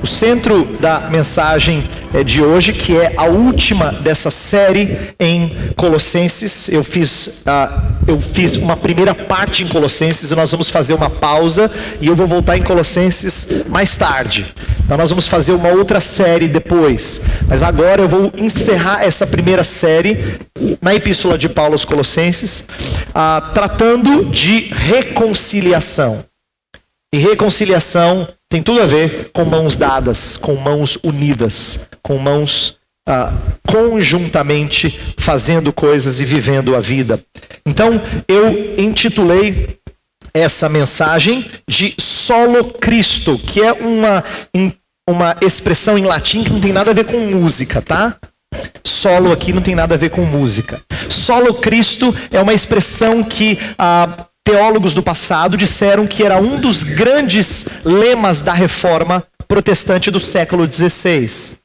O centro da mensagem de hoje, que é a última dessa série em Colossenses. Eu fiz uma primeira parte em Colossenses e nós vamos fazer uma pausa e eu vou voltar em Colossenses mais tarde. Então nós vamos fazer uma outra série depois. Mas agora eu vou encerrar essa primeira série na Epístola de Paulo aos Colossenses, tratando de reconciliação. E reconciliação tem tudo a ver com mãos dadas, com mãos unidas, com mãos conjuntamente fazendo coisas e vivendo a vida. Então, eu intitulei essa mensagem de Solo Christo, que é uma expressão em latim que não tem nada a ver com música, tá? Solo aqui não tem nada a ver com música. Solo Christo é uma expressão que teólogos do passado disseram que era um dos grandes lemas da reforma protestante do século XVI.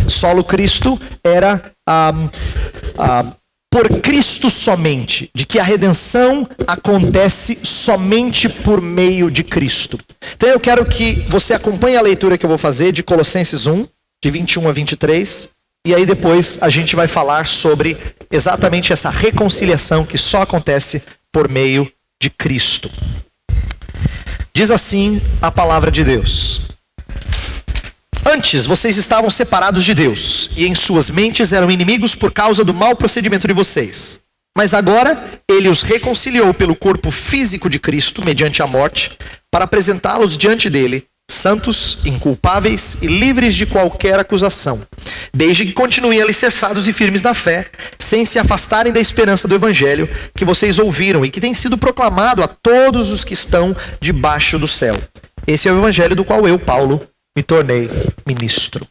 Solo Christo era por Cristo somente, de que a redenção acontece somente por meio de Cristo. Então eu quero que você acompanhe a leitura que eu vou fazer de Colossenses 1, de 21 a 23, e aí depois a gente vai falar sobre exatamente essa reconciliação que só acontece por meio de Cristo. Diz assim a palavra de Deus: antes vocês estavam separados de Deus, e em suas mentes eram inimigos por causa do mau procedimento de vocês. Mas agora ele os reconciliou pelo corpo físico de Cristo, mediante a morte, para apresentá-los diante dele, santos, inculpáveis e livres de qualquer acusação, desde que continuem alicerçados e firmes na fé, sem se afastarem da esperança do evangelho que vocês ouviram e que tem sido proclamado a todos os que estão debaixo do céu. Esse é o evangelho do qual eu, Paulo, me tornei ministro.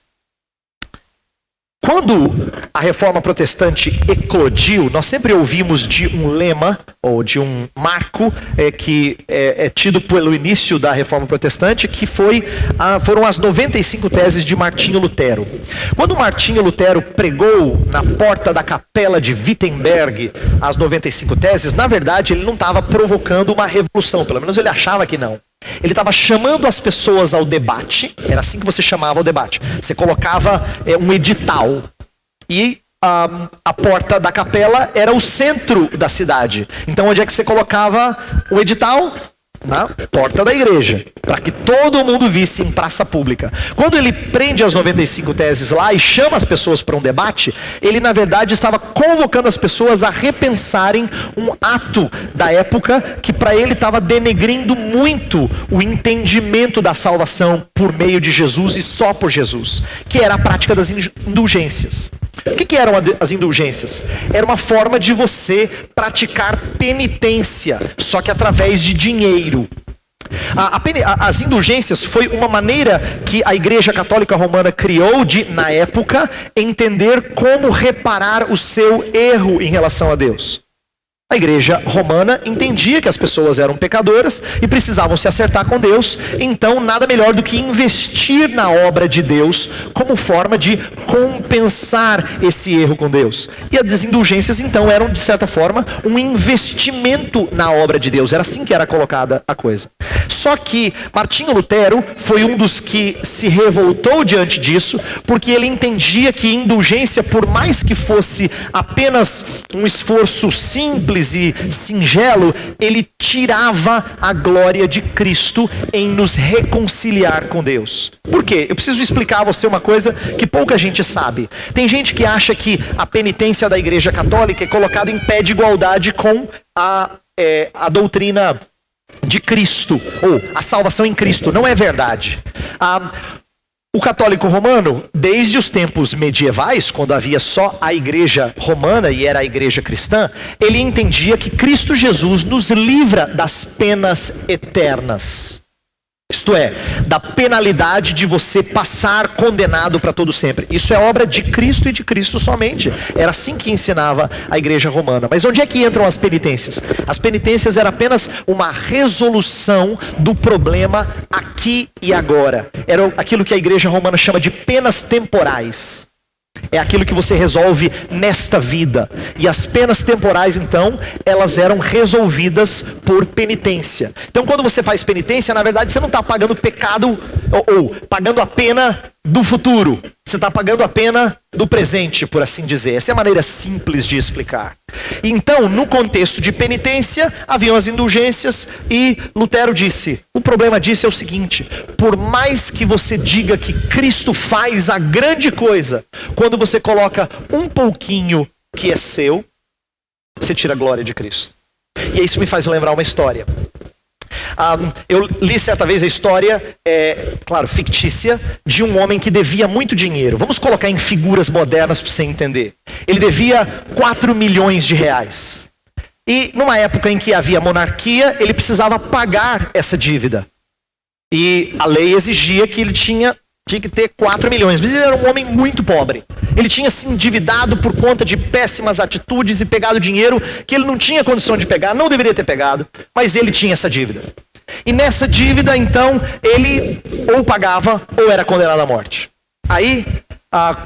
Quando a reforma protestante eclodiu, nós sempre ouvimos de um lema, ou de um marco, que é tido pelo início da reforma protestante, que foram as 95 teses de Martinho Lutero. Quando Martinho Lutero pregou na porta da capela de Wittenberg as 95 teses, na verdade ele não estava provocando uma revolução, pelo menos ele achava que não. Ele estava chamando as pessoas ao debate, era assim que você chamava o debate. Você colocava um edital e a porta da capela era o centro da cidade. Então onde é que você colocava o edital? Na porta da igreja, para que todo mundo visse em praça pública. Quando ele prende as 95 teses lá e chama as pessoas para um debate, ele na verdade estava convocando as pessoas a repensarem um ato da época que para ele estava denegrindo muito o entendimento da salvação por meio de Jesus e só por Jesus, que era a prática das indulgências. O que eram as indulgências? Era uma forma de você praticar penitência, só que através de dinheiro. As indulgências foi uma maneira que a Igreja Católica Romana criou de, na época, entender como reparar o seu erro em relação a Deus. A Igreja Romana entendia que as pessoas eram pecadoras e precisavam se acertar com Deus, então nada melhor do que investir na obra de Deus como forma de compensar esse erro com Deus. E as indulgências então eram, de certa forma, um investimento na obra de Deus, era assim que era colocada a coisa. Só que Martinho Lutero foi um dos que se revoltou diante disso, porque ele entendia que indulgência, por mais que fosse apenas um esforço simples e singelo, ele tirava a glória de Cristo em nos reconciliar com Deus. Por quê? Eu preciso explicar a você uma coisa que pouca gente sabe. Tem gente que acha que a penitência da Igreja Católica é colocada em pé de igualdade com a doutrina de Cristo, ou a salvação em Cristo. Não é verdade. O católico romano, desde os tempos medievais, quando havia só a igreja romana e era a igreja cristã, ele entendia que Cristo Jesus nos livra das penas eternas. Isto é, da penalidade de você passar condenado para todo sempre. Isso é obra de Cristo e de Cristo somente. Era assim que ensinava a igreja romana. Mas onde é que entram as penitências? As penitências eram apenas uma resolução do problema aqui e agora. Era aquilo que a igreja romana chama de penas temporais. É aquilo que você resolve nesta vida. E as penas temporais, então, elas eram resolvidas por penitência. Então, quando você faz penitência, na verdade, você não está pagando pecado ou pagando a pena do futuro. Você está pagando a pena do presente, por assim dizer. Essa é a maneira simples de explicar. Então, no contexto de penitência, haviam as indulgências e Lutero disse, o problema disso é o seguinte, por mais que você diga que Cristo faz a grande coisa, quando você coloca um pouquinho que é seu, você tira a glória de Cristo. E isso me faz lembrar uma história. Eu li certa vez a história, claro, fictícia, de um homem que devia muito dinheiro. Vamos colocar em figuras modernas para você entender. Ele devia 4 milhões de reais. E numa época em que havia monarquia, ele precisava pagar essa dívida. E a lei exigia que ele tinha que ter 4 milhões. Mas ele era um homem muito pobre. Ele tinha se endividado por conta de péssimas atitudes e pegado dinheiro que ele não tinha condição de pegar, não deveria ter pegado, mas ele tinha essa dívida. E nessa dívida, então, ele ou pagava ou era condenado à morte. Aí,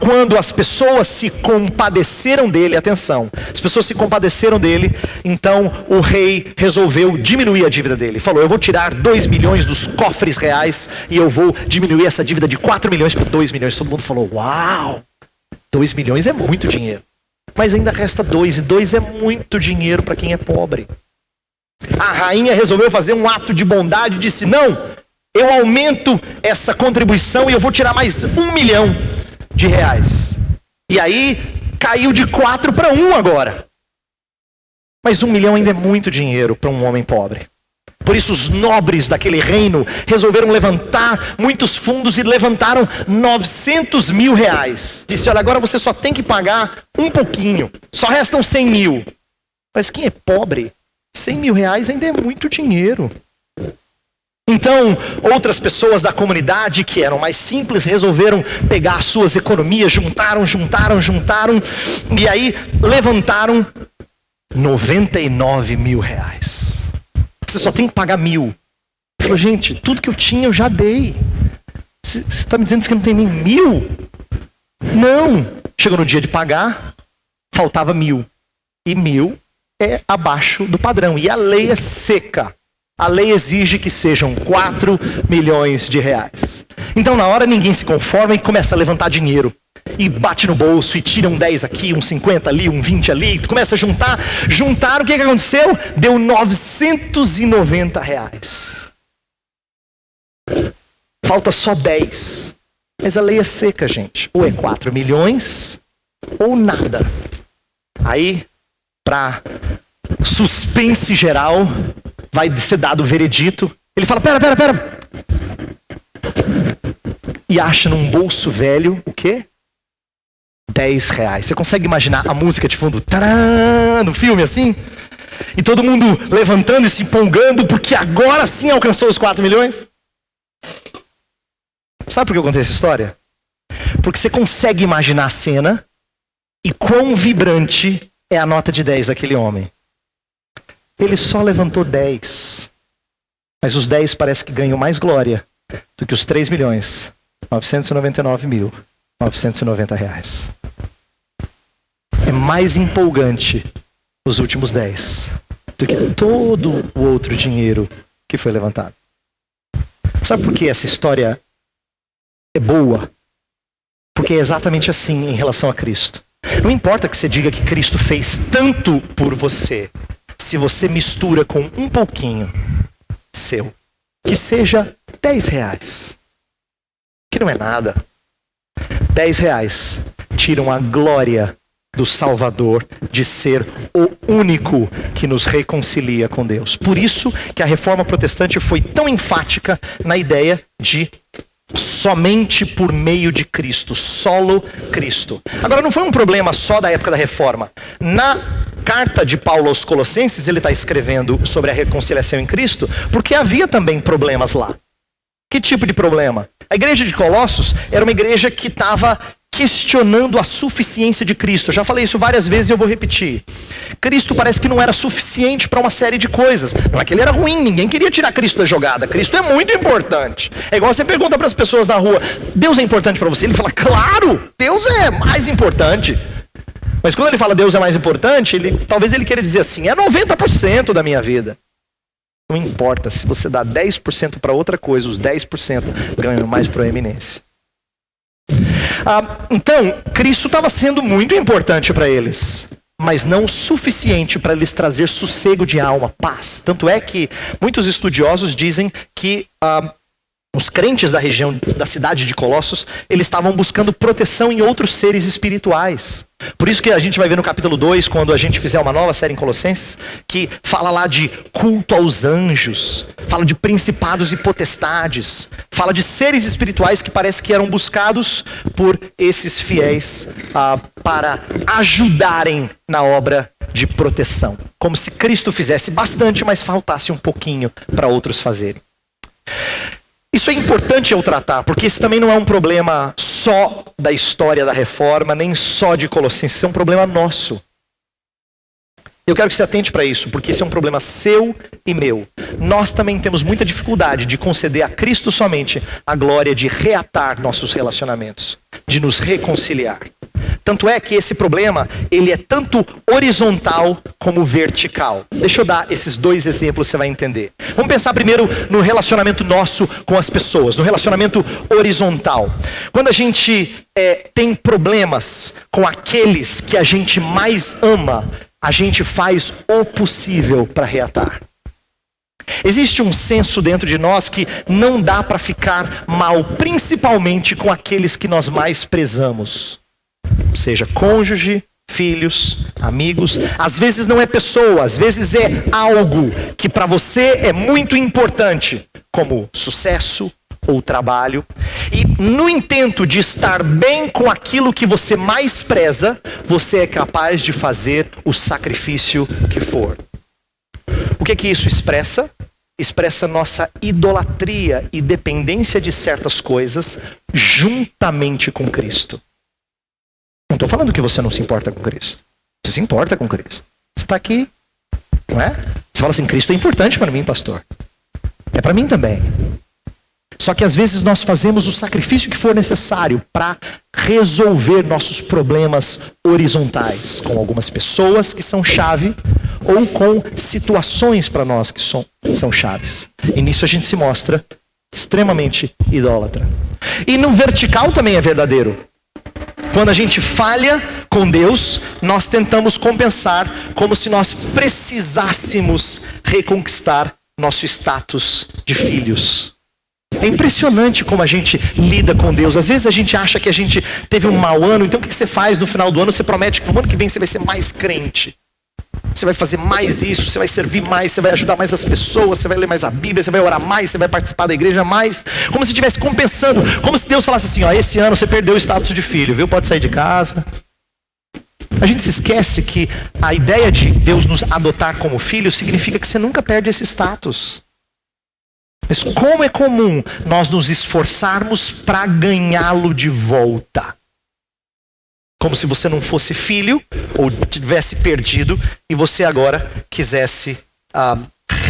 quando as pessoas se compadeceram dele, atenção, as pessoas se compadeceram dele, então o rei resolveu diminuir a dívida dele. Falou, eu vou tirar 2 milhões dos cofres reais e eu vou diminuir essa dívida de 4 milhões para 2 milhões. Todo mundo falou, uau, 2 milhões é muito dinheiro. Mas ainda resta 2, e 2 é muito dinheiro para quem é pobre. A rainha resolveu fazer um ato de bondade e disse, não, eu aumento essa contribuição e eu vou tirar mais 1 milhão de reais. E aí, caiu de 4 para 1 agora. Mas 1 milhão ainda é muito dinheiro para um homem pobre. Por isso os nobres daquele reino resolveram levantar muitos fundos e levantaram 900 mil reais. Disse, olha, agora você só tem que pagar um pouquinho. Só restam 100 mil. Mas quem é pobre, 100 mil reais ainda é muito dinheiro. Então, outras pessoas da comunidade que eram mais simples resolveram pegar as suas economias, juntaram, e aí levantaram 99 mil reais. Você só tem que pagar 1.000. Falou, gente, tudo que eu tinha eu já dei. Você está me dizendo que não tem nem 1.000? Não. Chegou no dia de pagar, faltava 1.000. E 1.000 é abaixo do padrão. E a lei é seca. A lei exige que sejam 4 milhões de reais. Então, na hora, ninguém se conforma e começa a levantar dinheiro. E bate no bolso, e tira um 10 aqui, um 50 ali, um 20 ali. Começa a juntar. Juntaram, o que aconteceu? Deu 990 reais. Falta só 10. Mas a lei é seca, gente. Ou é 4 milhões, ou nada. Aí, para suspense geral, vai ser dado o veredito. Ele fala, pera. E acha num bolso velho, o quê? 10 reais. Você consegue imaginar a música de fundo? Tcharam, no filme assim? E todo mundo levantando e se empolgando, porque agora sim alcançou os 4 milhões? Sabe por que eu contei essa história? Porque você consegue imaginar a cena e quão vibrante é a nota de 10 daquele homem. Ele só levantou 10. Mas os 10 parece que ganham mais glória do que os 3.999.990 reais. É mais empolgante os últimos 10 do que todo o outro dinheiro que foi levantado. Sabe por que essa história é boa? Porque é exatamente assim em relação a Cristo. Não importa que você diga que Cristo fez tanto por você, se você mistura com um pouquinho seu, que seja 10 reais, que não é nada. 10 reais tiram a glória do Salvador de ser o único que nos reconcilia com Deus. Por isso que a Reforma Protestante foi tão enfática na ideia de somente por meio de Cristo, solo Cristo. Agora, não foi um problema só da época da Reforma. Na carta de Paulo aos Colossenses, ele está escrevendo sobre a reconciliação em Cristo, porque havia também problemas lá. Que tipo de problema? A igreja de Colossos era uma igreja que estava questionando a suficiência de Cristo. Eu já falei isso várias vezes e eu vou repetir. Cristo parece que não era suficiente para uma série de coisas. Não é que ele era ruim, ninguém queria tirar Cristo da jogada. Cristo é muito importante. É igual você pergunta para as pessoas na rua: Deus é importante para você? Ele fala: claro, Deus é mais importante. Mas quando ele fala Deus é mais importante, talvez ele queira dizer assim: é 90% da minha vida. Não importa, se você dá 10% para outra coisa, os 10% ganham mais proeminência. Então, Cristo estava sendo muito importante para eles, mas não suficiente para lhes trazer sossego de alma, paz. Tanto é que muitos estudiosos dizem que os crentes da região da cidade de Colossos, eles estavam buscando proteção em outros seres espirituais. Por isso que a gente vai ver no capítulo 2, quando a gente fizer uma nova série em Colossenses, que fala lá de culto aos anjos, fala de principados e potestades, fala de seres espirituais que parece que eram buscados por esses fiéis para ajudarem na obra de proteção. Como se Cristo fizesse bastante, mas faltasse um pouquinho para outros fazerem. Isso é importante eu tratar, porque esse também não é um problema só da história da reforma, nem só de Colossenses, é um problema nosso. Eu quero que você atente para isso, porque esse é um problema seu e meu. Nós também temos muita dificuldade de conceder a Cristo somente a glória de reatar nossos relacionamentos, de nos reconciliar. Tanto é que esse problema, ele é tanto horizontal como vertical. Deixa eu dar esses dois exemplos, você vai entender. Vamos pensar primeiro no relacionamento nosso com as pessoas, no relacionamento horizontal. Quando a gente tem problemas com aqueles que a gente mais ama, a gente faz o possível para reatar. Existe um senso dentro de nós que não dá para ficar mal, principalmente com aqueles que nós mais prezamos. Seja cônjuge, filhos, amigos. Às vezes não é pessoa, às vezes é algo que para você é muito importante, como sucesso ou trabalho. E no intento de estar bem com aquilo que você mais preza, você é capaz de fazer o sacrifício que for. O que isso expressa? Expressa nossa idolatria e dependência de certas coisas juntamente com Cristo. Não estou falando que você não se importa com Cristo. Você se importa com Cristo. Você está aqui, não é? Você fala assim: Cristo é importante para mim, pastor. É para mim também. Só que às vezes nós fazemos o sacrifício que for necessário para resolver nossos problemas horizontais, com algumas pessoas que são chave, ou com situações para nós que são chaves. E nisso a gente se mostra extremamente idólatra. E no vertical também é verdadeiro. Quando a gente falha com Deus, nós tentamos compensar como se nós precisássemos reconquistar nosso status de filhos. É impressionante como a gente lida com Deus. Às vezes a gente acha que a gente teve um mau ano, então o que você faz no final do ano? Você promete que no ano que vem você vai ser mais crente. Você vai fazer mais isso, você vai servir mais, você vai ajudar mais as pessoas, você vai ler mais a Bíblia, você vai orar mais, você vai participar da igreja mais. Como se estivesse compensando, como se Deus falasse assim: ó, esse ano você perdeu o status de filho, viu? Pode sair de casa. A gente se esquece que a ideia de Deus nos adotar como filho significa que você nunca perde esse status. Mas como é comum nós nos esforçarmos para ganhá-lo de volta. Como se você não fosse filho, ou tivesse perdido, e você agora quisesse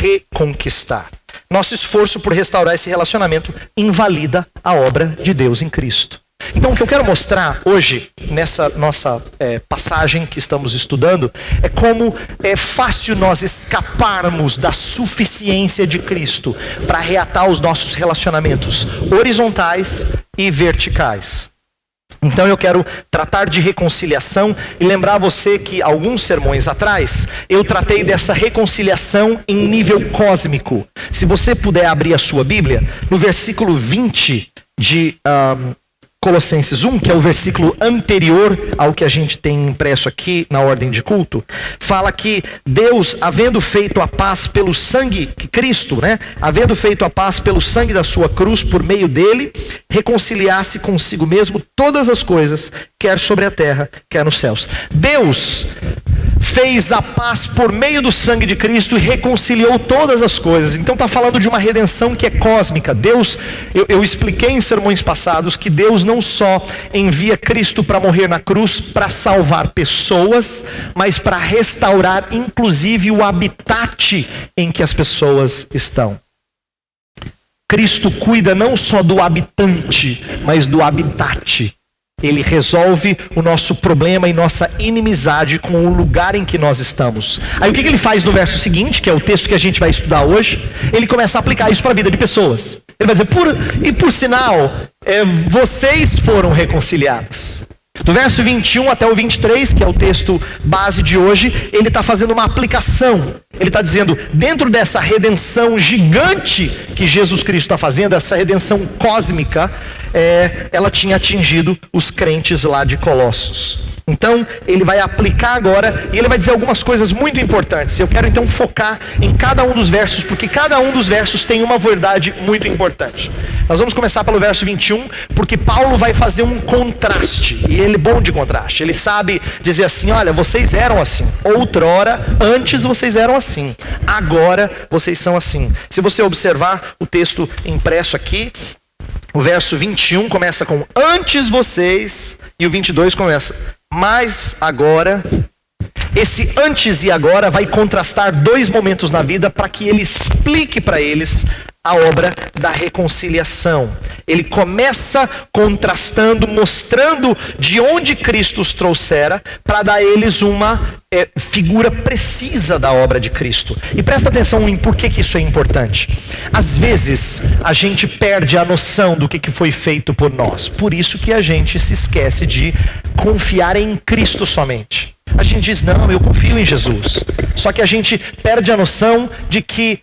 reconquistar. Nosso esforço por restaurar esse relacionamento invalida a obra de Deus em Cristo. Então o que eu quero mostrar hoje, nessa nossa passagem que estamos estudando, é como é fácil nós escaparmos da suficiência de Cristo para reatar os nossos relacionamentos horizontais e verticais. Então eu quero tratar de reconciliação e lembrar você que alguns sermões atrás eu tratei dessa reconciliação em nível cósmico. Se você puder abrir a sua Bíblia, no versículo 20 de Colossenses 1, que é o versículo anterior ao que a gente tem impresso aqui na ordem de culto, fala que Deus, havendo feito a paz pelo sangue, Cristo, né? Havendo feito a paz pelo sangue da sua cruz, por meio dele, reconciliasse consigo mesmo todas as coisas, quer sobre a terra, quer nos céus. Deus fez a paz por meio do sangue de Cristo e reconciliou todas as coisas. Então está falando de uma redenção que é cósmica. Deus, eu expliquei em sermões passados que Deus não só envia Cristo para morrer na cruz para salvar pessoas, mas para restaurar inclusive o habitat em que as pessoas estão. Cristo cuida não só do habitante, mas do habitat. Ele resolve o nosso problema e nossa inimizade com o lugar em que nós estamos. Aí o que ele faz no verso seguinte, que é o texto que a gente vai estudar hoje? Ele começa a aplicar isso para a vida de pessoas. Ele vai dizer, por sinal, vocês foram reconciliados. Do verso 21 até o 23, que é o texto base de hoje, ele está fazendo uma aplicação. Ele está dizendo, dentro dessa redenção gigante que Jesus Cristo está fazendo, essa redenção cósmica, ela tinha atingido os crentes lá de Colossos. Então, ele vai aplicar agora e ele vai dizer algumas coisas muito importantes. Eu quero então focar em cada um dos versos, porque cada um dos versos tem uma verdade muito importante. Nós vamos começar pelo verso 21, porque Paulo vai fazer um contraste, e ele é bom de contraste. Ele sabe dizer assim, olha, vocês eram assim, outrora, antes vocês eram assim, agora vocês são assim. Se você observar o texto impresso aqui, o verso 21 começa com antes vocês, e o 22 começa mas agora. Esse antes e agora vai contrastar dois momentos na vida para que ele explique para eles a obra da reconciliação. Ele começa contrastando, mostrando de onde Cristo os trouxera, para dar a eles uma figura precisa da obra de Cristo. E presta atenção em por que isso é importante. Às vezes a gente perde a noção do que foi feito por nós. Por isso que a gente se esquece de confiar em Cristo somente. A gente diz, não, eu confio em Jesus. Só que a gente perde a noção do que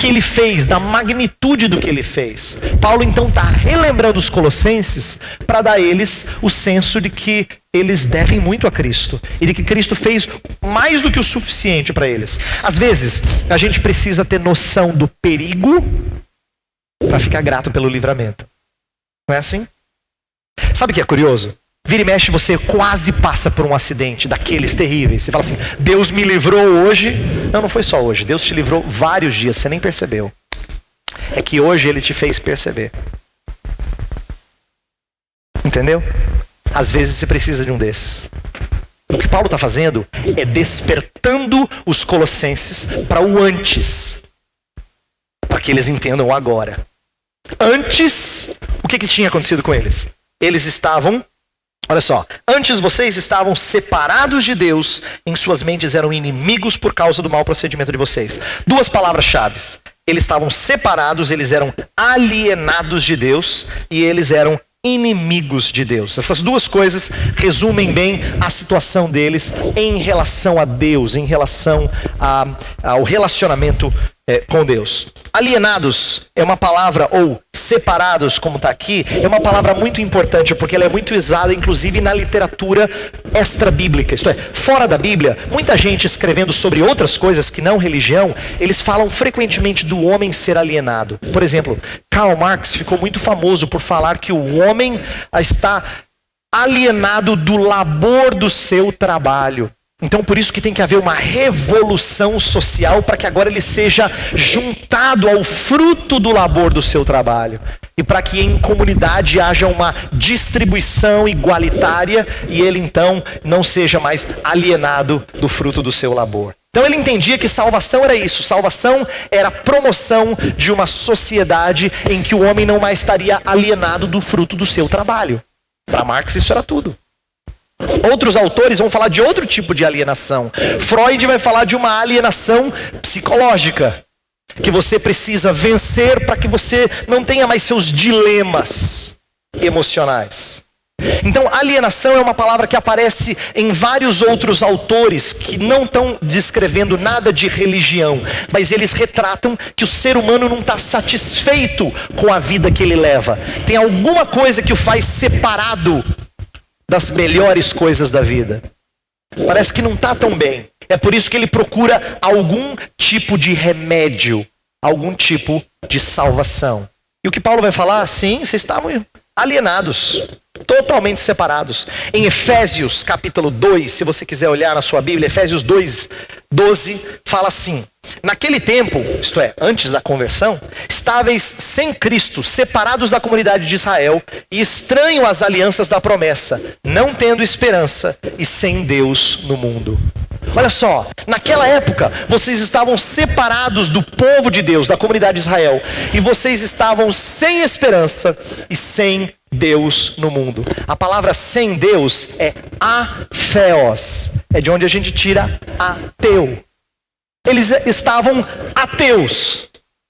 ele fez, da magnitude do que ele fez. Paulo então está relembrando os colossenses para dar a eles o senso de que eles devem muito a Cristo. E de que Cristo fez mais do que o suficiente para eles. Às vezes, a gente precisa ter noção do perigo para ficar grato pelo livramento. Não é assim? Sabe o que é curioso? Vira e mexe, você quase passa por um acidente daqueles terríveis. Você fala assim, Deus me livrou hoje. Não foi só hoje. Deus te livrou vários dias, você nem percebeu. É que hoje Ele te fez perceber. Entendeu? Às vezes você precisa de um desses. O que Paulo está fazendo é despertando os colossenses para o antes. Para que eles entendam o agora. Antes, o que tinha acontecido com eles? Eles estavam... Olha só, antes vocês estavam separados de Deus, em suas mentes eram inimigos por causa do mau procedimento de vocês. Duas palavras-chave. Eles estavam separados, eles eram alienados de Deus e eles eram inimigos de Deus. Essas duas coisas resumem bem a situação deles em relação a Deus, em relação ao relacionamento com Deus. Alienados é uma palavra, ou separados, como está aqui, é uma palavra muito importante, porque ela é muito usada, inclusive, na literatura extra-bíblica. Isto é, fora da Bíblia, muita gente escrevendo sobre outras coisas que não religião, eles falam frequentemente do homem ser alienado. Por exemplo, Karl Marx ficou muito famoso por falar que o homem está alienado do labor do seu trabalho. Então, por isso que tem que haver uma revolução social para que agora ele seja juntado ao fruto do labor do seu trabalho. E para que em comunidade haja uma distribuição igualitária e ele então não seja mais alienado do fruto do seu labor. Então ele entendia que salvação era isso. Salvação era a promoção de uma sociedade em que o homem não mais estaria alienado do fruto do seu trabalho. Para Marx isso era tudo. Outros autores vão falar de outro tipo de alienação. Freud vai falar de uma alienação psicológica, que você precisa vencer para que você não tenha mais seus dilemas emocionais. Então, alienação é uma palavra que aparece em vários outros autores que não estão descrevendo nada de religião, mas eles retratam que o ser humano não está satisfeito com a vida que ele leva. Tem alguma coisa que o faz separado das melhores coisas da vida. Parece que não está tão bem. É por isso que ele procura algum tipo de remédio, algum tipo de salvação. E o que Paulo vai falar? Sim, vocês estavam alienados. Totalmente separados. Em Efésios capítulo 2, se você quiser olhar na sua Bíblia, Efésios 2, 12, fala assim: naquele tempo, isto é, antes da conversão, estáveis sem Cristo, separados da comunidade de Israel e estranhos às alianças da promessa, não tendo esperança e sem Deus no mundo. Olha só, naquela época, vocês estavam separados do povo de Deus, da comunidade de Israel, e vocês estavam sem esperança e sem Deus no mundo. A palavra sem Deus é atheos, é de onde a gente tira ateu. Eles estavam ateus.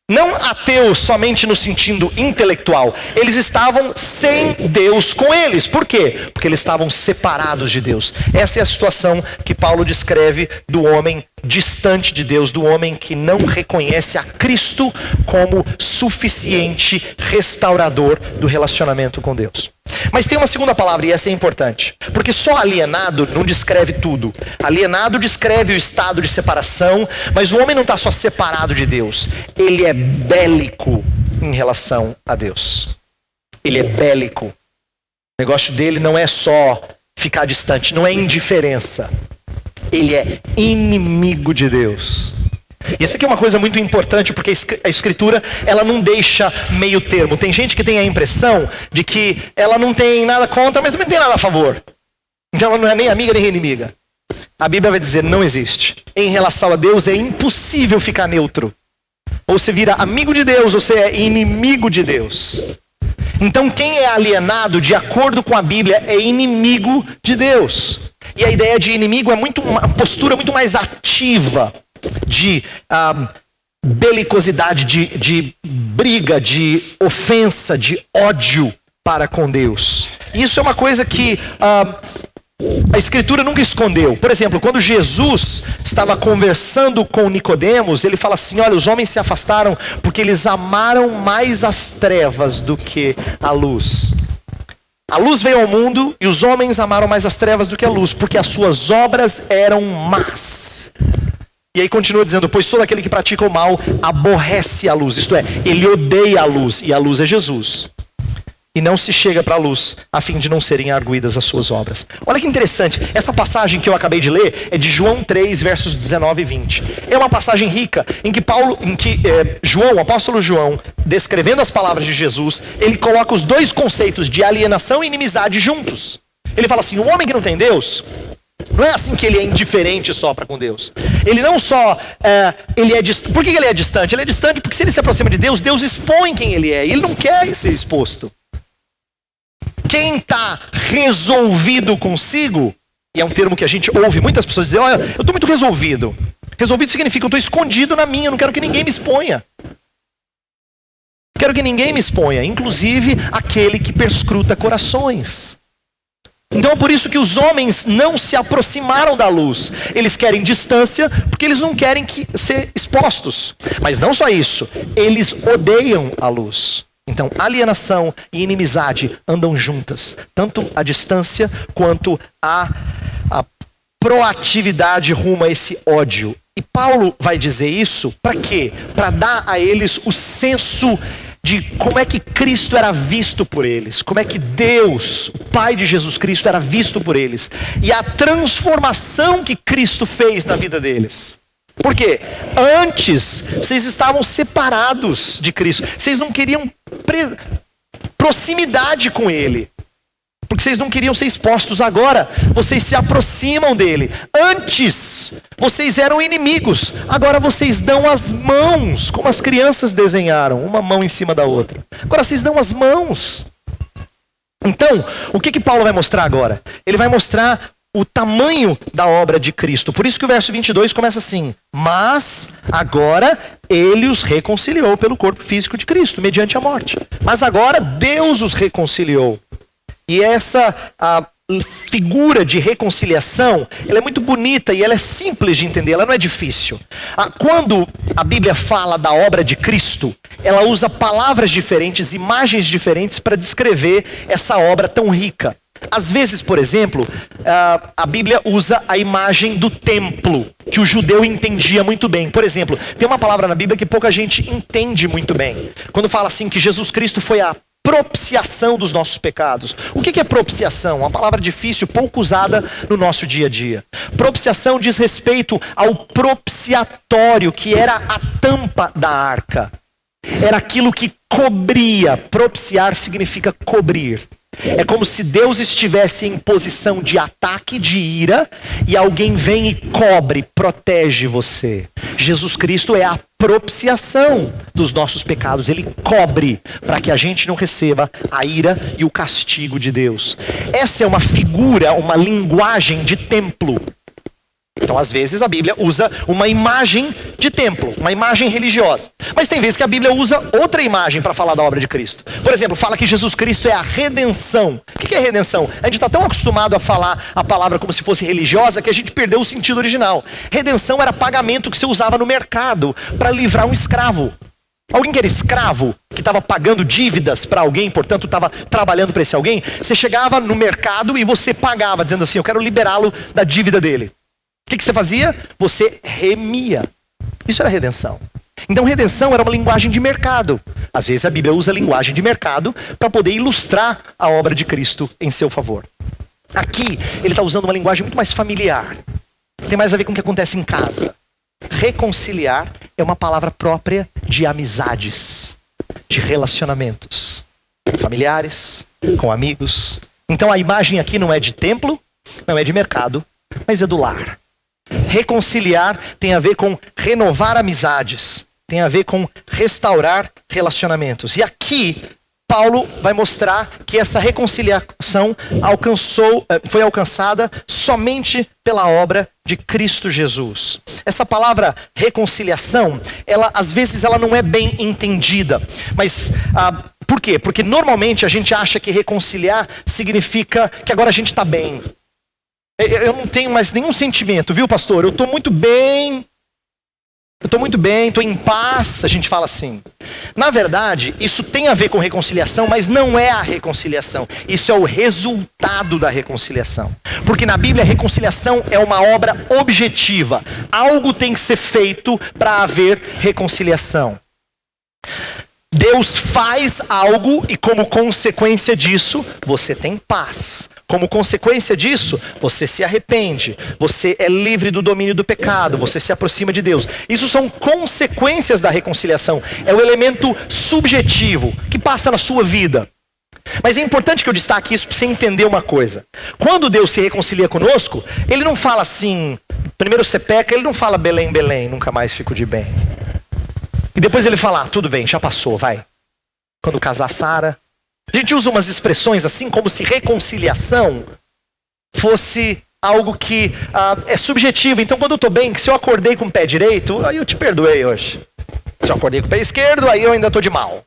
Não ateus somente no sentido intelectual. Eles estavam sem Deus com eles. Por quê? Porque eles estavam separados de Deus. Essa é a situação que Paulo descreve do homem distante de Deus, do homem que não reconhece a Cristo como suficiente restaurador do relacionamento com Deus. Mas tem uma segunda palavra, e essa é importante, porque só alienado não descreve tudo. Alienado descreve o estado de separação, mas o homem não está só separado de Deus, ele é bélico em relação a Deus. Ele é bélico. O negócio dele não é só ficar distante, não é indiferença. Ele é inimigo de Deus. Isso aqui é uma coisa muito importante, porque a Escritura, ela não deixa meio termo. Tem gente que tem a impressão de que ela não tem nada contra, mas também não tem nada a favor. Então ela não é nem amiga nem inimiga. A Bíblia vai dizer, não existe. Em relação a Deus é impossível ficar neutro. Ou você vira amigo de Deus, ou você é inimigo de Deus. Então quem é alienado, de acordo com a Bíblia, é inimigo de Deus. E a ideia de inimigo é uma postura muito mais ativa, de belicosidade, de briga, de ofensa, de ódio para com Deus. Isso é uma coisa que a Escritura nunca escondeu. Por exemplo, quando Jesus estava conversando com Nicodemos, ele fala assim: olha, os homens se afastaram porque eles amaram mais as trevas do que a luz. A luz veio ao mundo e os homens amaram mais as trevas do que a luz, porque as suas obras eram más. E aí continua dizendo, pois todo aquele que pratica o mal aborrece a luz, isto é, ele odeia a luz, e a luz é Jesus. E não se chega para a luz, a fim de não serem arguidas as suas obras. Olha que interessante, essa passagem que eu acabei de ler é de João 3, versos 19 e 20. É uma passagem rica, em que João, o apóstolo João, descrevendo as palavras de Jesus, ele coloca os dois conceitos de alienação e inimizade juntos. Ele fala assim, o homem que não tem Deus, não é assim que ele é indiferente só para com Deus. Ele não só, ele é distante. Por que ele é distante? Ele é distante porque se ele se aproxima de Deus, Deus expõe quem ele é, e ele não quer ser exposto. Quem está resolvido consigo, e é um termo que a gente ouve muitas pessoas dizer, olha, eu estou muito resolvido. Resolvido significa que eu estou escondido na minha, eu não quero que ninguém me exponha. Quero que ninguém me exponha, inclusive aquele que perscruta corações. Então é por isso que os homens não se aproximaram da luz. Eles querem distância porque eles não querem ser expostos. Mas não só isso, eles odeiam a luz. Então, alienação e inimizade andam juntas, tanto a distância quanto a proatividade rumo a esse ódio. E Paulo vai dizer isso para quê? Para dar a eles o senso de como é que Cristo era visto por eles, como é que Deus, o Pai de Jesus Cristo, era visto por eles, e a transformação que Cristo fez na vida deles. Por quê? Antes, vocês estavam separados de Cristo. Vocês não queriam proximidade com Ele. Porque vocês não queriam ser expostos. Agora, vocês se aproximam dEle. Antes, vocês eram inimigos. Agora vocês dão as mãos, como as crianças desenharam, uma mão em cima da outra. Agora vocês dão as mãos. Então, o que Paulo vai mostrar agora? Ele vai mostrar o tamanho da obra de Cristo. Por isso que o verso 22 começa assim: mas agora ele os reconciliou pelo corpo físico de Cristo, mediante a morte. Mas agora Deus os reconciliou. E essa figura de reconciliação, ela é muito bonita e ela é simples de entender, ela não é difícil. Quando a Bíblia fala da obra de Cristo, ela usa palavras diferentes, imagens diferentes para descrever essa obra tão rica. Às vezes, por exemplo, a Bíblia usa a imagem do templo, que o judeu entendia muito bem. Por exemplo, tem uma palavra na Bíblia que pouca gente entende muito bem. Quando fala assim que Jesus Cristo foi a propiciação dos nossos pecados. O que é propiciação? Uma palavra difícil, pouco usada no nosso dia a dia. Propiciação diz respeito ao propiciatório, que era a tampa da arca. Era aquilo que cobria. Propiciar significa cobrir. É como se Deus estivesse em posição de ataque, de ira, e alguém vem e cobre, protege você. Jesus Cristo é a propiciação dos nossos pecados. Ele cobre para que a gente não receba a ira e o castigo de Deus. Essa é uma figura, uma linguagem de templo. Então, às vezes, a Bíblia usa uma imagem de templo, uma imagem religiosa. Mas tem vezes que a Bíblia usa outra imagem para falar da obra de Cristo. Por exemplo, fala que Jesus Cristo é a redenção. O que é redenção? A gente está tão acostumado a falar a palavra como se fosse religiosa que a gente perdeu o sentido original. Redenção era pagamento que você usava no mercado para livrar um escravo. Alguém que era escravo, que estava pagando dívidas para alguém, portanto estava trabalhando para esse alguém, você chegava no mercado e você pagava, dizendo assim, eu quero liberá-lo da dívida dele. O que você fazia? Você remia. Isso era redenção. Então redenção era uma linguagem de mercado. Às vezes a Bíblia usa a linguagem de mercado para poder ilustrar a obra de Cristo em seu favor. Aqui ele está usando uma linguagem muito mais familiar. Tem mais a ver com o que acontece em casa. Reconciliar é uma palavra própria de amizades, de relacionamentos familiares, com amigos. Então a imagem aqui não é de templo, não é de mercado, mas é do lar. Reconciliar tem a ver com renovar amizades, tem a ver com restaurar relacionamentos. E aqui, Paulo vai mostrar que essa reconciliação foi alcançada somente pela obra de Cristo Jesus. Essa palavra reconciliação, às vezes ela não é bem entendida. Mas por quê? Porque normalmente a gente acha que reconciliar significa que agora a gente está bem. Eu não tenho mais nenhum sentimento, viu, pastor? Eu estou muito bem, estou em paz, a gente fala assim. Na verdade, isso tem a ver com reconciliação, mas não é a reconciliação. Isso é o resultado da reconciliação. Porque na Bíblia a reconciliação é uma obra objetiva. Algo tem que ser feito para haver reconciliação. Deus faz algo e como consequência disso, você tem paz. Como consequência disso, você se arrepende, você é livre do domínio do pecado, você se aproxima de Deus. Isso são consequências da reconciliação. É o elemento subjetivo que passa na sua vida. Mas é importante que eu destaque isso para você entender uma coisa. Quando Deus se reconcilia conosco, Ele não fala assim, primeiro você peca, Ele não fala Belém, Belém, nunca mais fico de bem. E depois Ele fala, tudo bem, já passou, vai. Quando casar Sara. A gente usa umas expressões assim como se reconciliação fosse algo que é subjetivo. Então quando eu estou bem, se eu acordei com o pé direito, aí eu te perdoei hoje. Se eu acordei com o pé esquerdo, aí eu ainda estou de mal.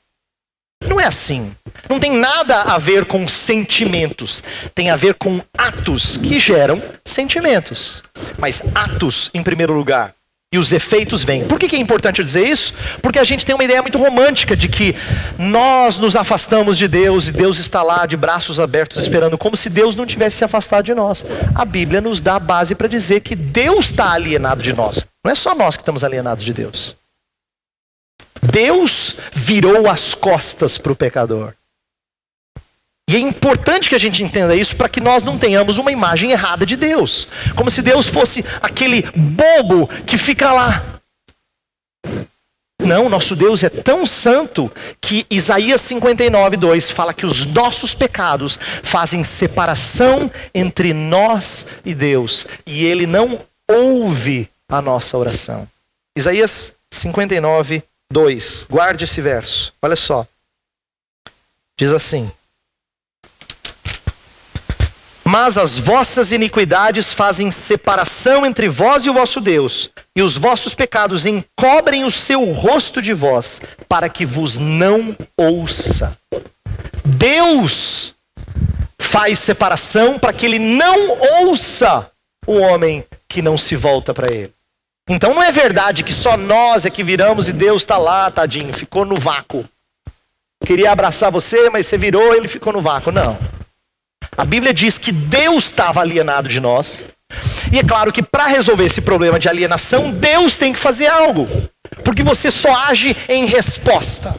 Não é assim. Não tem nada a ver com sentimentos. Tem a ver com atos que geram sentimentos. Mas atos em primeiro lugar. E os efeitos vêm. Por que é importante eu dizer isso? Porque a gente tem uma ideia muito romântica de que nós nos afastamos de Deus e Deus está lá de braços abertos esperando, como se Deus não tivesse se afastado de nós. A Bíblia nos dá a base para dizer que Deus está alienado de nós. Não é só nós que estamos alienados de Deus. Deus virou as costas para o pecador. E é importante que a gente entenda isso para que nós não tenhamos uma imagem errada de Deus. Como se Deus fosse aquele bobo que fica lá. Não, nosso Deus é tão santo que Isaías 59:2 fala que os nossos pecados fazem separação entre nós e Deus. E Ele não ouve a nossa oração. Isaías 59:2. Guarde esse verso. Olha só. Diz assim. Mas as vossas iniquidades fazem separação entre vós e o vosso Deus, e os vossos pecados encobrem o seu rosto de vós, para que vos não ouça. Deus faz separação para que Ele não ouça o homem que não se volta para Ele. Então não é verdade que só nós é que viramos e Deus está lá, tadinho, ficou no vácuo. Queria abraçar você, mas você virou e Ele ficou no vácuo. Não. A Bíblia diz que Deus estava alienado de nós. E é claro que para resolver esse problema de alienação, Deus tem que fazer algo. Porque você só age em resposta.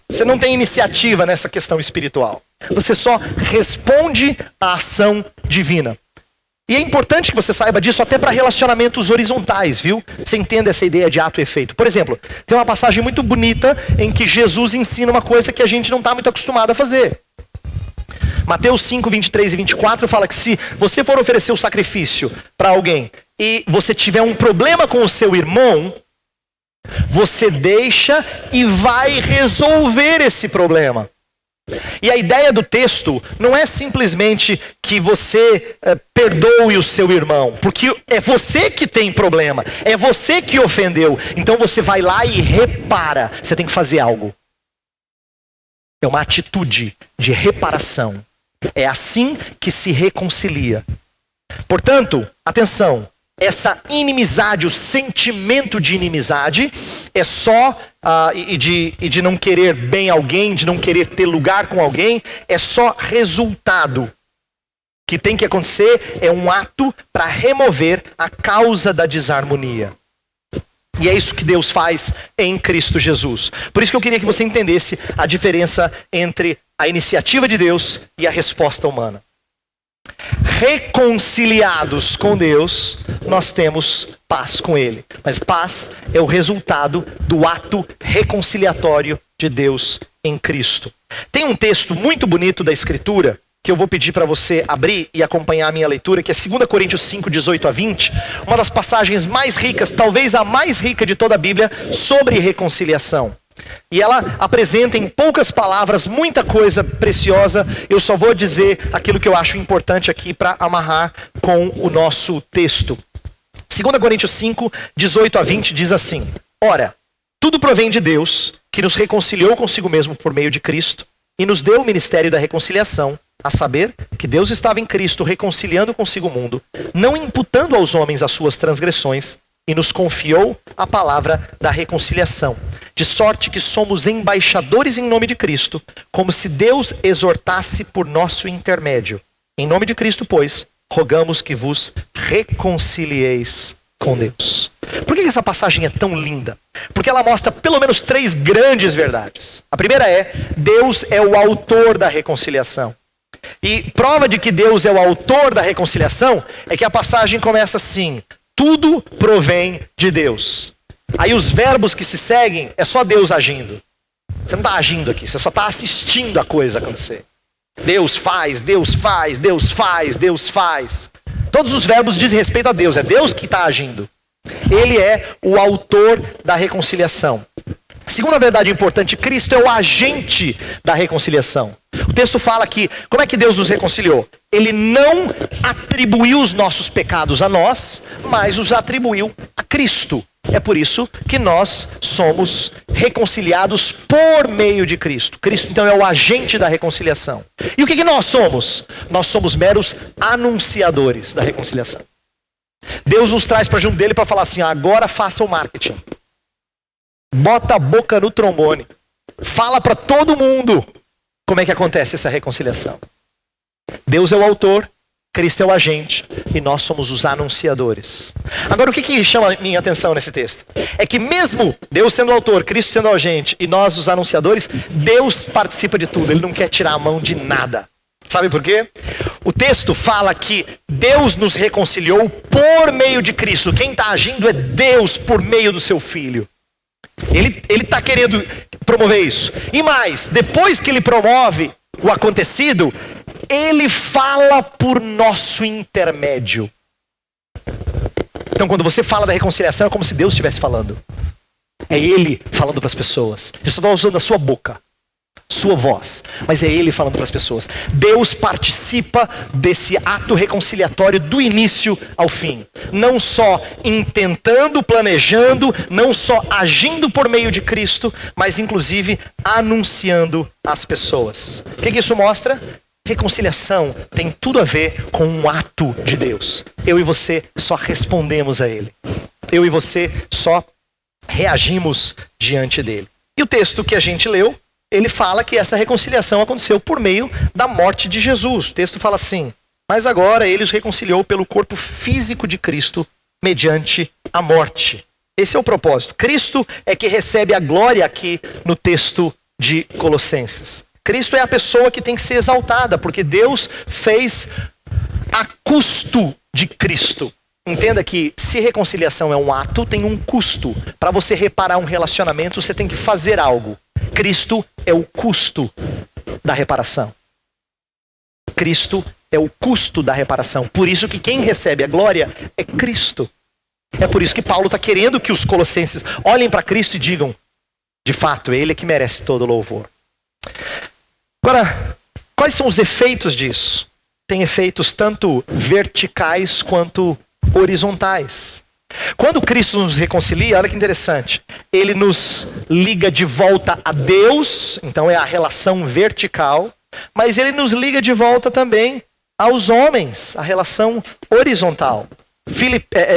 Você não tem iniciativa nessa questão espiritual. Você só responde à ação divina. E é importante que você saiba disso até para relacionamentos horizontais, viu? Você entenda essa ideia de ato e efeito. Por exemplo, tem uma passagem muito bonita em que Jesus ensina uma coisa que a gente não está muito acostumado a fazer. Mateus 5, 23 e 24 fala que se você for oferecer o sacrifício para alguém e você tiver um problema com o seu irmão, você deixa e vai resolver esse problema. E a ideia do texto não é simplesmente que você perdoe o seu irmão, porque é você que tem problema, é você que ofendeu. Então você vai lá e repara. Você tem que fazer algo. É uma atitude de reparação. É assim que se reconcilia. Portanto, atenção, essa inimizade, o sentimento de inimizade é só, e de não querer bem alguém, de não querer ter lugar com alguém, é só resultado. O que tem que acontecer é um ato para remover a causa da desarmonia. E é isso que Deus faz em Cristo Jesus. Por isso que eu queria que você entendesse a diferença entre a iniciativa de Deus e a resposta humana. Reconciliados com Deus, nós temos paz com Ele. Mas paz é o resultado do ato reconciliatório de Deus em Cristo. Tem um texto muito bonito da Escritura que eu vou pedir para você abrir e acompanhar a minha leitura, que é 2 Coríntios 5, 18 a 20, uma das passagens mais ricas, talvez a mais rica de toda a Bíblia, sobre reconciliação. E ela apresenta em poucas palavras muita coisa preciosa. Eu só vou dizer aquilo que eu acho importante aqui para amarrar com o nosso texto. 2 Coríntios 5, 18 a 20 diz assim: Ora, tudo provém de Deus, que nos reconciliou consigo mesmo por meio de Cristo, e nos deu o ministério da reconciliação, a saber, que Deus estava em Cristo reconciliando consigo o mundo, não imputando aos homens as suas transgressões, e nos confiou a palavra da reconciliação. De sorte que somos embaixadores em nome de Cristo, como se Deus exortasse por nosso intermédio. Em nome de Cristo, pois, rogamos que vos reconcilieis com Deus. Por que essa passagem é tão linda? Porque ela mostra pelo menos 3 grandes verdades. A primeira é: Deus é o autor da reconciliação. E prova de que Deus é o autor da reconciliação é que a passagem começa assim: tudo provém de Deus. Aí os verbos que se seguem é só Deus agindo. Você não está agindo aqui, você só está assistindo a coisa acontecer. Deus faz, Deus faz, Deus faz, Deus faz. Todos os verbos dizem respeito a Deus, é Deus que está agindo. Ele é o autor da reconciliação. Segunda verdade importante: Cristo é o agente da reconciliação. O texto fala que, como é que Deus nos reconciliou? Ele não atribuiu os nossos pecados a nós, mas os atribuiu a Cristo. É por isso que nós somos reconciliados por meio de Cristo. Cristo, então, é o agente da reconciliação. E o que nós somos? Nós somos meros anunciadores da reconciliação. Deus nos traz para junto dele para falar assim: agora faça o marketing. Bota a boca no trombone. Fala para todo mundo como é que acontece essa reconciliação. Deus é o autor, Cristo é o agente e nós somos os anunciadores. Agora, o que chama a minha atenção nesse texto? É que mesmo Deus sendo o autor, Cristo sendo o agente e nós os anunciadores, Deus participa de tudo. Ele não quer tirar a mão de nada. Sabe por quê? O texto fala que Deus nos reconciliou por meio de Cristo. Quem está agindo é Deus por meio do seu Filho. Ele está querendo promover isso. E mais, depois que ele promove o acontecido, ele fala por nosso intermédio. Então, quando você fala da reconciliação, é como se Deus estivesse falando. É ele falando para as pessoas. Ele só está usando a sua boca, sua voz, mas é ele falando para as pessoas. Deus participa desse ato reconciliatório do início ao fim. Não só intentando, planejando, não só agindo por meio de Cristo, mas inclusive anunciando às pessoas. O que isso mostra? Reconciliação tem tudo a ver com um ato de Deus. Eu e você só respondemos a ele. Eu e você só reagimos diante dele. E o texto que a gente leu, ele fala que essa reconciliação aconteceu por meio da morte de Jesus. O texto fala assim: mas agora ele os reconciliou pelo corpo físico de Cristo, mediante a morte. Esse é o propósito. Cristo é que recebe a glória aqui no texto de Colossenses. Cristo é a pessoa que tem que ser exaltada, porque Deus fez a custo de Cristo. Entenda que se reconciliação é um ato, tem um custo. Para você reparar um relacionamento, você tem que fazer algo. Cristo é o custo da reparação. Cristo é o custo da reparação. Por isso que quem recebe a glória é Cristo. É por isso que Paulo está querendo que os colossenses olhem para Cristo e digam, de fato, ele é que merece todo o louvor. Agora, quais são os efeitos disso? Tem efeitos tanto verticais quanto horizontais. Quando Cristo nos reconcilia, olha que interessante, ele nos liga de volta a Deus, então é a relação vertical, mas ele nos liga de volta também aos homens, a relação horizontal.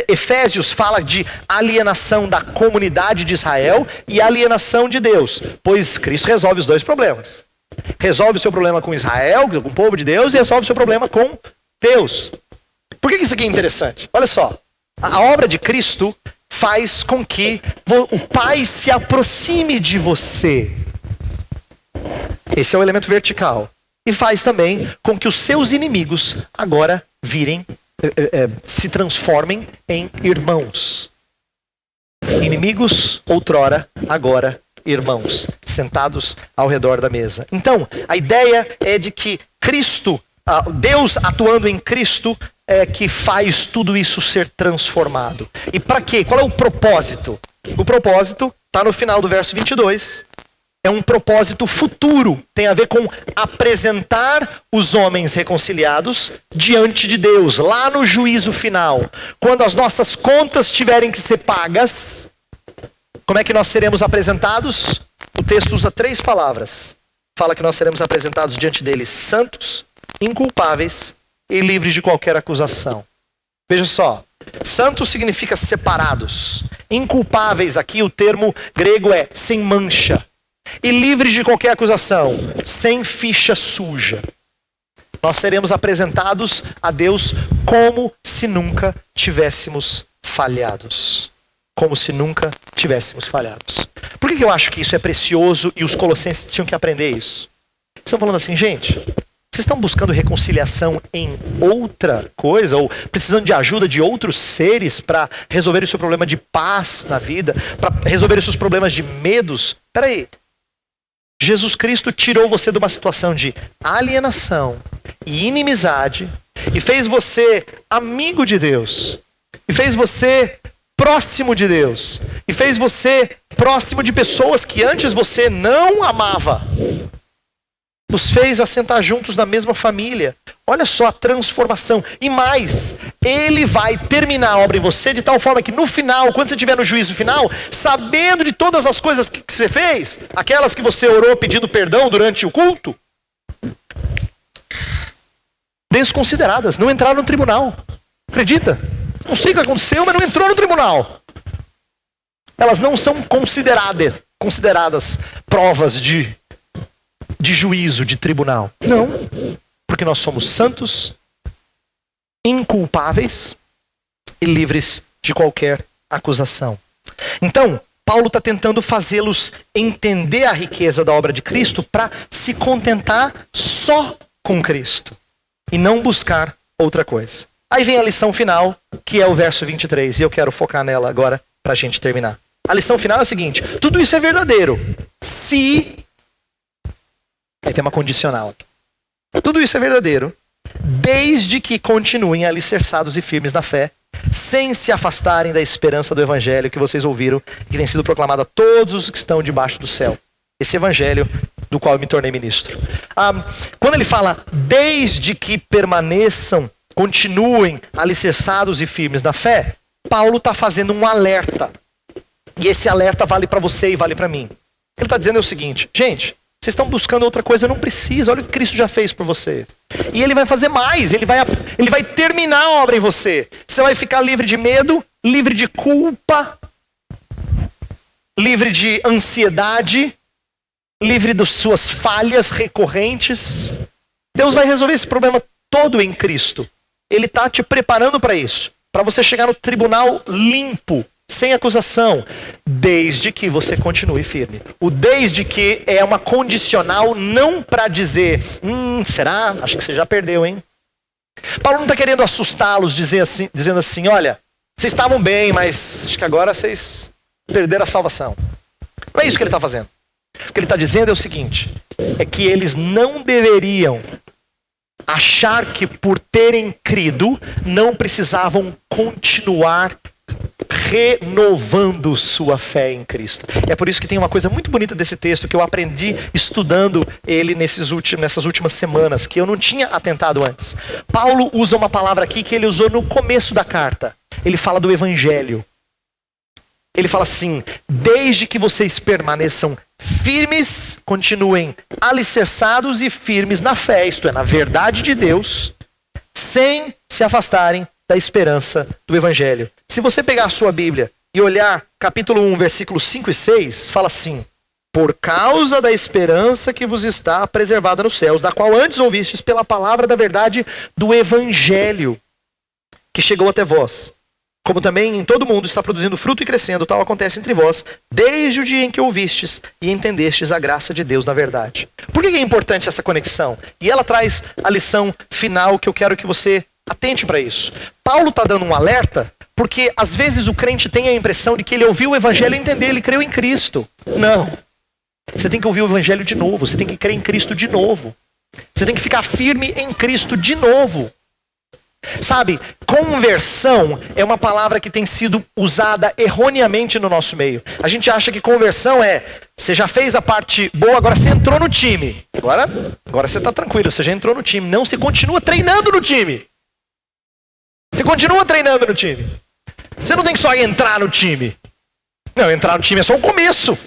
Efésios fala de alienação da comunidade de Israel e alienação de Deus, pois Cristo resolve os dois problemas. Resolve o seu problema com Israel, com o povo de Deus, e resolve o seu problema com Deus. Por que isso aqui é interessante? Olha só, a obra de Cristo faz com que o Pai se aproxime de você. Esse é o elemento vertical. E faz também com que os seus inimigos agora se transformem em irmãos. Inimigos outrora, agora irmãos, sentados ao redor da mesa. Então, a ideia é de que Cristo, Deus atuando em Cristo, é que faz tudo isso ser transformado. E para quê? Qual é o propósito? O propósito está no final do verso 22. É um propósito futuro. Tem a ver com apresentar os homens reconciliados diante de Deus, lá no juízo final. Quando as nossas contas tiverem que ser pagas, como é que nós seremos apresentados? O texto usa 3 palavras. Fala que nós seremos apresentados diante deles santos, inculpáveis e livres de qualquer acusação. Veja só, santos significa separados. Inculpáveis, aqui o termo grego é sem mancha. E livres de qualquer acusação, sem ficha suja. Nós seremos apresentados a Deus como se nunca tivéssemos falhados. Como se nunca tivéssemos falhados. Por que eu acho que isso é precioso e os colossenses tinham que aprender isso? Estão falando assim, gente, vocês estão buscando reconciliação em outra coisa? Ou precisando de ajuda de outros seres para resolver o seu problema de paz na vida? Para resolver os seus problemas de medos? Peraí. Jesus Cristo tirou você de uma situação de alienação e inimizade e fez você amigo de Deus. E fez você próximo de Deus. E fez você próximo de pessoas que antes você não amava. Nos fez assentar juntos na mesma família. Olha só a transformação. E mais, ele vai terminar a obra em você de tal forma que no final, quando você estiver no juízo final, sabendo de todas as coisas que você fez, aquelas que você orou pedindo perdão durante o culto, desconsideradas, não entraram no tribunal. Acredita? Não sei o que aconteceu, mas não entrou no tribunal. Elas não são consideradas provas de juízo, de tribunal. Não, porque nós somos santos, inculpáveis e livres de qualquer acusação. Então, Paulo está tentando fazê-los entender a riqueza da obra de Cristo para se contentar só com Cristo e não buscar outra coisa. Aí vem a lição final, que é o verso 23, e eu quero focar nela agora para a gente terminar. A lição final é a seguinte: tudo isso é verdadeiro se... Aí tem uma condicional. Tudo isso é verdadeiro, desde que continuem alicerçados e firmes na fé, sem se afastarem da esperança do evangelho que vocês ouviram e que tem sido proclamado a todos os que estão debaixo do céu. Esse evangelho do qual eu me tornei ministro. Quando ele fala, desde que permaneçam, continuem alicerçados e firmes na fé, Paulo está fazendo um alerta. E esse alerta vale para você e vale para mim. Ele está dizendo o seguinte, gente, vocês estão buscando outra coisa, não precisa. Olha o que Cristo já fez por você. E ele vai fazer mais. Ele vai terminar a obra em você. Você vai ficar livre de medo, livre de culpa, livre de ansiedade, livre das suas falhas recorrentes. Deus vai resolver esse problema todo em Cristo. Ele está te preparando para isso. Para você chegar no tribunal limpo, sem acusação, desde que você continue firme. O desde que é uma condicional não para dizer, será? Acho que você já perdeu, hein? Paulo não está querendo assustá-los, dizendo assim, olha, vocês estavam bem, mas acho que agora vocês perderam a salvação. Não é isso que ele está fazendo. O que ele está dizendo é o seguinte, é que eles não deveriam achar que por terem crido, não precisavam continuar renovando sua fé em Cristo. É por isso que tem uma coisa muito bonita desse texto que eu aprendi estudando ele nessas últimas semanas, que eu não tinha atentado antes. Paulo usa uma palavra aqui que ele usou no começo da carta. Ele fala do evangelho. Ele fala assim, desde que vocês permaneçam firmes, continuem alicerçados e firmes na fé, isto é, na verdade de Deus, sem se afastarem da esperança do evangelho. Se você pegar a sua Bíblia e olhar capítulo 1, versículos 5 e 6, fala assim, por causa da esperança que vos está preservada nos céus, da qual antes ouvistes pela palavra da verdade do evangelho, que chegou até vós. Como também em todo mundo está produzindo fruto e crescendo, tal acontece entre vós, desde o dia em que ouvistes e entendestes a graça de Deus na verdade. Por que é importante essa conexão? E ela traz a lição final que eu quero que você atente para isso. Paulo está dando um alerta, porque às vezes o crente tem a impressão de que ele ouviu o evangelho e entendeu, ele creu em Cristo. Não. Você tem que ouvir o evangelho de novo, você tem que crer em Cristo de novo. Você tem que ficar firme em Cristo de novo. Sabe, conversão é uma palavra que tem sido usada erroneamente no nosso meio. A gente acha que conversão é, você já fez a parte boa, agora você entrou no time. Agora você está tranquilo, você já entrou no time. Não, você continua treinando no time. Você continua treinando no time. Você não tem que só entrar no time. Não, entrar no time é só o começo.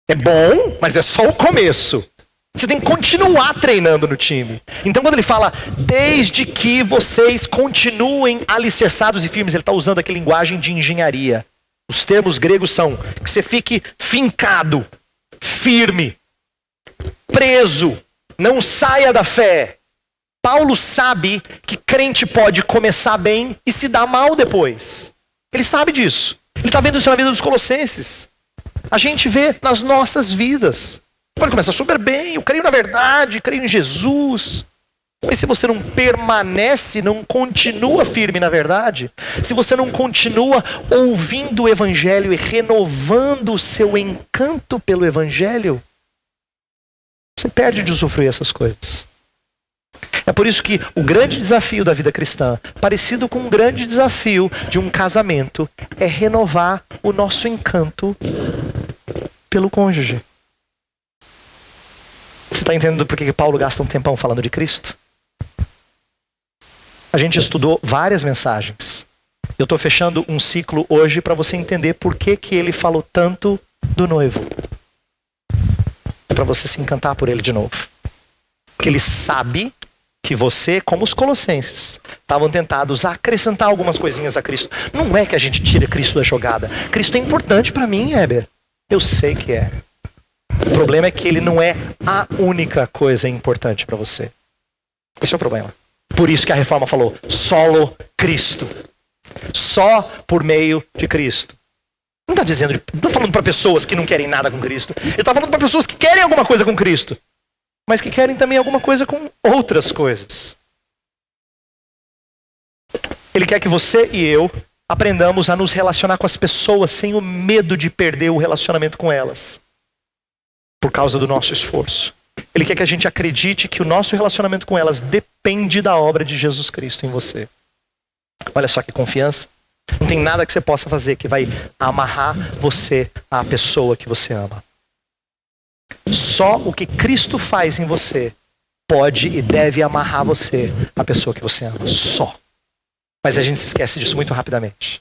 É bom, mas é só o começo. Você tem que continuar treinando no time. Então quando ele fala, desde que vocês continuem alicerçados e firmes, ele está usando aqui linguagem de engenharia. Os termos gregos são que você fique fincado, firme, preso, não saia da fé. Paulo sabe que crente pode começar bem e se dar mal depois. Ele sabe disso. Ele está vendo isso na vida dos colossenses. A gente vê nas nossas vidas. Pode começar super bem, eu creio na verdade, creio em Jesus. Mas se você não permanece, não continua firme na verdade, se você não continua ouvindo o evangelho e renovando o seu encanto pelo evangelho, você perde de usufruir essas coisas. É por isso que o grande desafio da vida cristã, parecido com um grande desafio de um casamento, é renovar o nosso encanto pelo cônjuge. Você está entendendo por que Paulo gasta um tempão falando de Cristo? A gente estudou várias mensagens. Eu estou fechando um ciclo hoje para você entender por que ele falou tanto do noivo. É para você se encantar por ele de novo. Porque ele sabe que você, como os colossenses, estavam tentados a acrescentar algumas coisinhas a Cristo. Não é que a gente tira Cristo da jogada. Cristo é importante para mim, Heber. Eu sei que é. O problema é que ele não é a única coisa importante para você. Esse é o problema. Por isso que a reforma falou, solo Cristo. Só por meio de Cristo. Não está falando para pessoas que não querem nada com Cristo. Ele está falando para pessoas que querem alguma coisa com Cristo, mas que querem também alguma coisa com outras coisas. Ele quer que você e eu aprendamos a nos relacionar com as pessoas sem o medo de perder o relacionamento com elas. Por causa do nosso esforço. Ele quer que a gente acredite que o nosso relacionamento com elas depende da obra de Jesus Cristo em você. Olha só que confiança. Não tem nada que você possa fazer que vai amarrar você à pessoa que você ama. Só o que Cristo faz em você pode e deve amarrar você à pessoa que você ama. Só. Mas a gente se esquece disso muito rapidamente.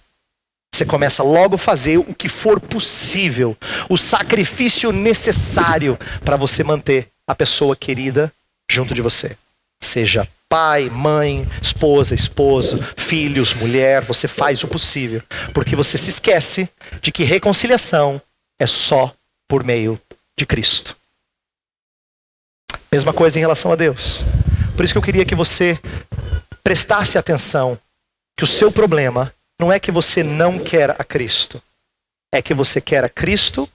Você começa logo a fazer o que for possível, o sacrifício necessário para você manter a pessoa querida junto de você. Seja pai, mãe, esposa, esposo, filhos, mulher, você faz o possível. Porque você se esquece de que reconciliação é só por meio de Cristo. Mesma coisa em relação a Deus. Por isso que eu queria que você prestasse atenção que o seu problema não é que você não quer a Cristo. É que você quer a Cristo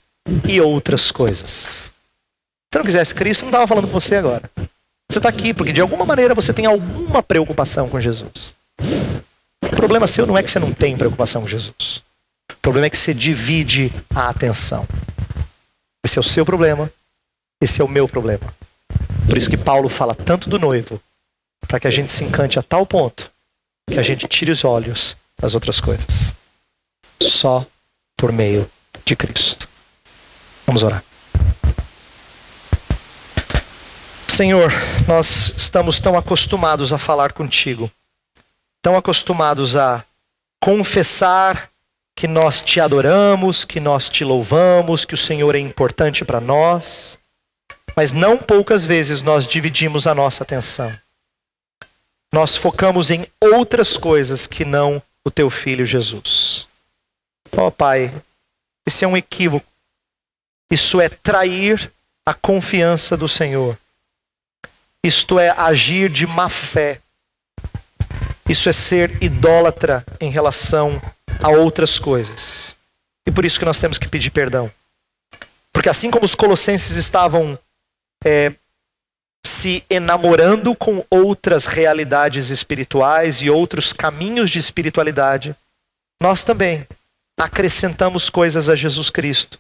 e outras coisas. Se você não quisesse Cristo, eu não estava falando com você agora. Você está aqui porque de alguma maneira você tem alguma preocupação com Jesus. O problema seu não é que você não tem preocupação com Jesus. O problema é que você divide a atenção. Esse é o seu problema, esse é o meu problema. Por isso que Paulo fala tanto do noivo, para que a gente se encante a tal ponto que a gente tire os olhos das outras coisas. Só por meio de Cristo. Vamos orar. Senhor, nós estamos tão acostumados a falar contigo, tão acostumados a confessar que nós te adoramos, que nós te louvamos, que o Senhor é importante para nós, mas não poucas vezes nós dividimos a nossa atenção. Nós focamos em outras coisas que não o teu Filho Jesus. Ó Pai, esse é um equívoco. Isso é trair a confiança do Senhor. Isto é agir de má fé. Isso é ser idólatra em relação a outras coisas. E por isso que nós temos que pedir perdão. Porque assim como os colossenses estavam se enamorando com outras realidades espirituais e outros caminhos de espiritualidade, nós também acrescentamos coisas a Jesus Cristo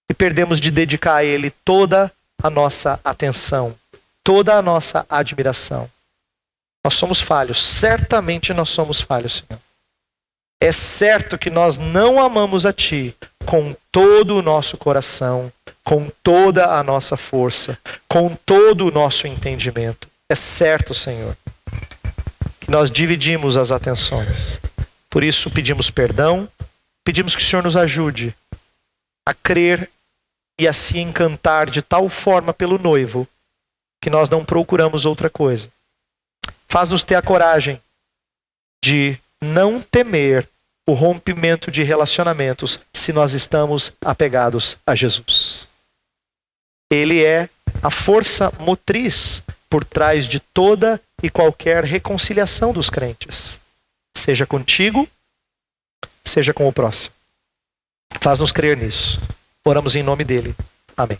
e perdemos de dedicar a Ele toda a nossa atenção, toda a nossa admiração. Nós somos falhos, certamente nós somos falhos, Senhor. É certo que nós não amamos a Ti com todo o nosso coração, com toda a nossa força, com todo o nosso entendimento. É certo, Senhor, que nós dividimos as atenções. Por isso pedimos perdão, pedimos que o Senhor nos ajude a crer e a se encantar de tal forma pelo noivo que nós não procuramos outra coisa. Faz-nos ter a coragem de não temer o rompimento de relacionamentos se nós estamos apegados a Jesus. Ele é a força motriz por trás de toda e qualquer reconciliação dos crentes. Seja contigo, seja com o próximo. Faz-nos crer nisso. Oramos em nome dele. Amém.